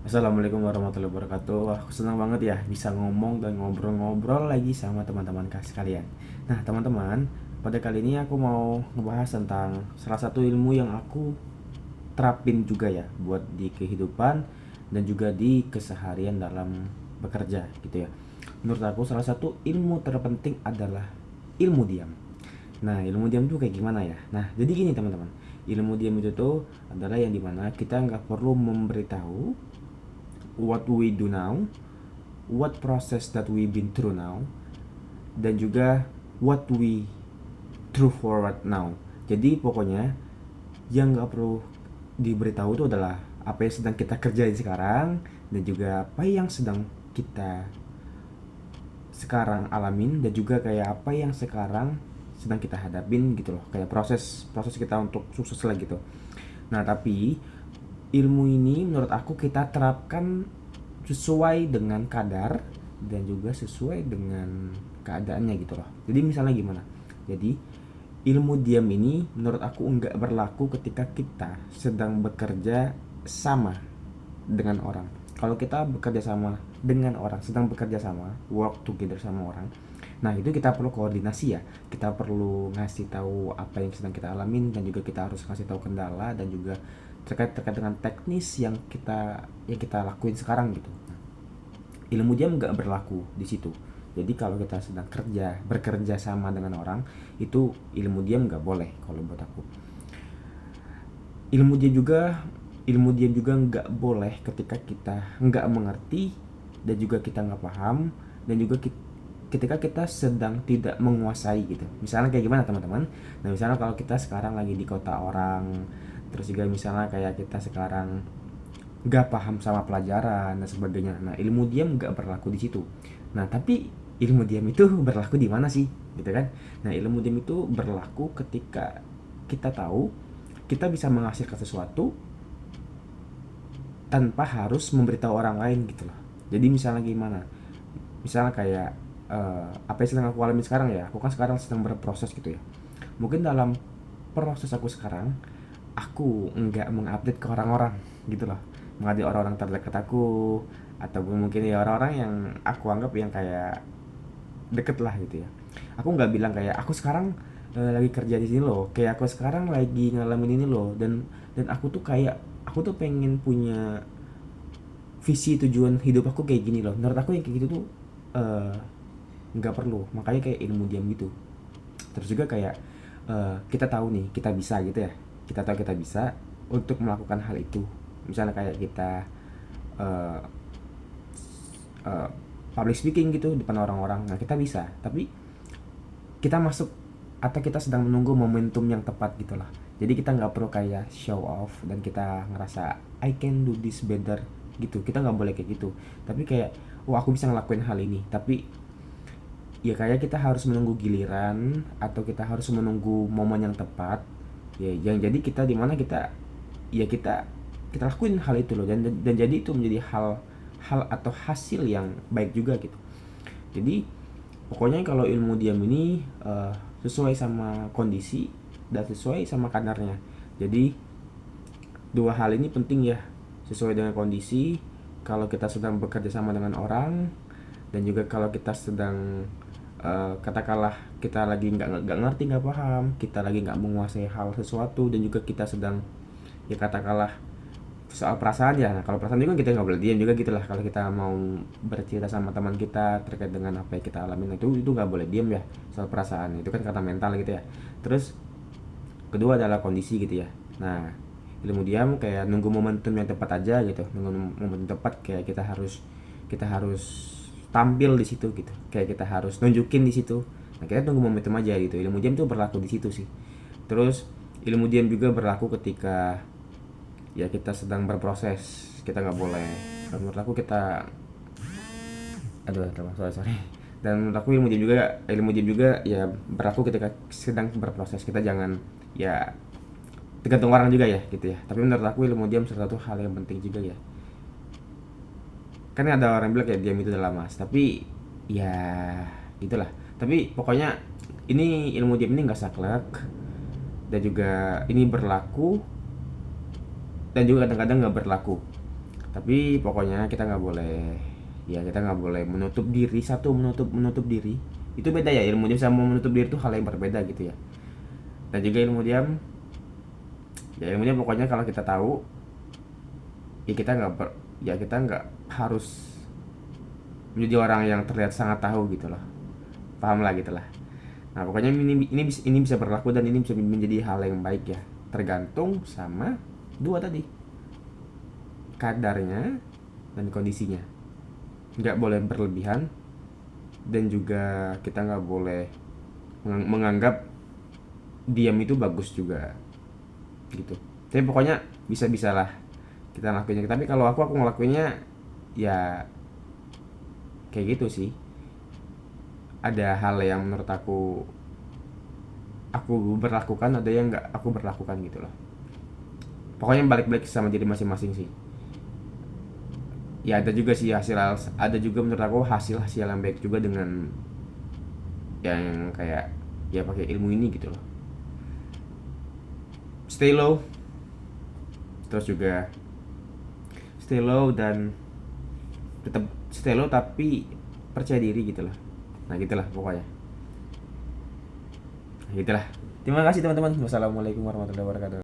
Assalamualaikum warahmatullahi wabarakatuh. Wah, aku senang banget ya bisa ngomong dan ngobrol-ngobrol lagi sama teman-teman sekalian. Nah, teman-teman, pada kali ini aku mau ngebahas tentang salah satu ilmu yang aku terapin juga ya buat di kehidupan dan juga di keseharian dalam bekerja gitu ya. Menurut aku salah satu ilmu terpenting adalah ilmu diam. Nah, ilmu diam tuh kayak gimana ya? Nah, jadi gini teman-teman. Ilmu diam itu tuh adalah yang dimana kita nggak perlu memberitahu what we do now, what process that we been through now, dan juga what we through forward now. Jadi pokoknya yang nggak perlu diberitahu itu adalah apa yang sedang kita kerjain sekarang dan juga apa yang sedang kita sekarang alamin dan juga kayak apa yang sekarang sedang kita hadapin gitu loh, kayak proses proses kita untuk sukses lah gitu. Nah, tapi ilmu ini menurut aku kita terapkan sesuai dengan kadar dan juga sesuai dengan keadaannya gitu loh. Jadi misalnya gimana? Jadi ilmu diam ini menurut aku nggak berlaku ketika kita sedang bekerja sama dengan orang. Kalau kita bekerja sama dengan orang, sedang bekerja sama, work together sama orang, nah itu kita perlu koordinasi ya. Kita perlu ngasih tahu apa yang sedang kita alamin dan juga kita harus ngasih tahu kendala dan juga terkait dengan teknis yang kita lakuin sekarang gitu. Ilmu diam nggak berlaku di situ. Jadi kalau kita sedang bekerja sama dengan orang, itu ilmu diam nggak boleh kalau buat aku. ilmu dia juga Ilmu dia juga nggak boleh ketika kita nggak mengerti dan juga kita nggak paham dan juga ketika kita sedang tidak menguasai gitu. Misalnya kayak gimana teman-teman? Nah, misalnya kalau kita sekarang lagi di kota orang, terus juga misalnya kayak kita sekarang nggak paham sama pelajaran dan sebagainya. Nah, ilmu diam nggak berlaku di situ. Nah, tapi ilmu diam itu berlaku di mana sih, gitu kan? Nah, ilmu diam itu berlaku ketika kita tahu kita bisa menghasilkan sesuatu tanpa harus memberitahu orang lain gitu loh. Jadi misalnya gimana? Misalnya kayak apa yang sedang aku alami sekarang ya. Aku kan sekarang sedang berproses gitu ya. Mungkin dalam proses aku sekarang, aku nggak mengupdate ke orang-orang gitu loh, mengupdate orang-orang terdekat aku ataupun mungkin ya orang-orang yang aku anggap yang kayak deket lah gitu ya. Aku nggak bilang kayak aku sekarang lagi kerja di sini loh, kayak aku sekarang lagi ngalamin ini loh, dan aku tuh kayak aku tuh pengen punya visi tujuan hidup aku kayak gini loh. Menurut aku yang kayak gitu tuh eh, nggak perlu, makanya kayak ilmu diam gitu. Terus juga kayak kita tahu nih kita bisa gitu ya, kita tahu kita bisa untuk melakukan hal itu. Misalnya kayak kita uh, uh, public speaking gitu depan orang-orang, nah kita bisa, tapi kita masuk atau kita sedang menunggu momentum yang tepat gitu lah. Jadi kita nggak perlu kayak show off dan kita ngerasa I can do this better gitu. Kita nggak boleh kayak gitu. Tapi kayak, oh aku bisa ngelakuin hal ini. Tapi ya kayak kita harus menunggu giliran atau kita harus menunggu momen yang tepat. Ya, yang jadi kita di mana kita ya kita lakuin hal itu loh, dan jadi itu menjadi hal hal atau hasil yang baik juga gitu. Jadi pokoknya kalau ilmu diam ini sesuai sama kondisi dan sesuai sama kadarnya. Jadi dua hal ini penting ya, sesuai dengan kondisi. Kalau kita sedang bekerja sama dengan orang dan juga kalau kita sedang katakanlah kita lagi nggak ngerti, nggak paham, kita lagi nggak menguasai hal sesuatu dan juga kita sedang ya katakanlah soal perasaan ya. Nah, kalau perasaan juga kita nggak boleh diam juga gitulah. Kalau kita mau bercerita sama teman kita terkait dengan apa yang kita alami, itu nggak boleh diam ya. Soal perasaan itu kan kata mental gitu ya. Terus kedua adalah kondisi gitu ya. Nah, ilmu diam kayak nunggu momentum yang tepat aja gitu, nunggu momentum tepat, kayak kita harus tampil di situ gitu, kayak kita harus nunjukin di situ. Nah, kita tunggu momentum aja gitu. Ilmu diam tuh berlaku di situ sih. Terus ilmu diam juga berlaku ketika ya kita sedang berproses. Kita nggak boleh, menurut aku kita, aduh sorry, dan menurut aku ilmu diam juga ya berlaku ketika sedang berproses. Kita jangan ya, tergantung orang juga ya gitu ya, tapi menurut aku ilmu diam salah satu hal yang penting juga ya. Kan ada orang bilang kayak diam itu adalah mas, tapi ya itulah. Tapi pokoknya ini ilmu diam ini nggak saklek dan juga ini berlaku dan juga kadang-kadang nggak berlaku. Tapi pokoknya kita nggak boleh, ya kita nggak boleh menutup diri. Satu, menutup diri itu beda ya, ilmu diam sama menutup diri itu hal yang berbeda gitu ya. Dan juga ilmu diam, ya ilmu diam pokoknya kalau kita tahu, ya kita nggak harus menjadi orang yang terlihat sangat tahu gitu loh, paham lah gitu lah. Nah pokoknya ini bisa berlaku dan ini bisa menjadi hal yang baik ya, tergantung sama dua tadi, kadarnya dan kondisinya. Nggak boleh berlebihan, dan juga kita nggak boleh menganggap diam itu bagus juga gitu. Tapi pokoknya bisa-bisalah kita ngelakuinnya. Tapi kalau aku ngelakuinnya ya kayak gitu sih. Ada hal yang menurut aku berlakukan, ada yang nggak aku berlakukan gitu loh. Pokoknya balik-balik sama diri masing-masing sih. Ya ada juga sih ada juga menurut aku hasil yang baik juga dengan yang kayak ya pakai ilmu ini gitu loh. Stay low, terus juga stay low dan tetap stay low tapi percaya diri gitu loh. Nah gitulah pokoknya, gitulah. Terima kasih teman-teman. Wassalamualaikum warahmatullahi wabarakatuh.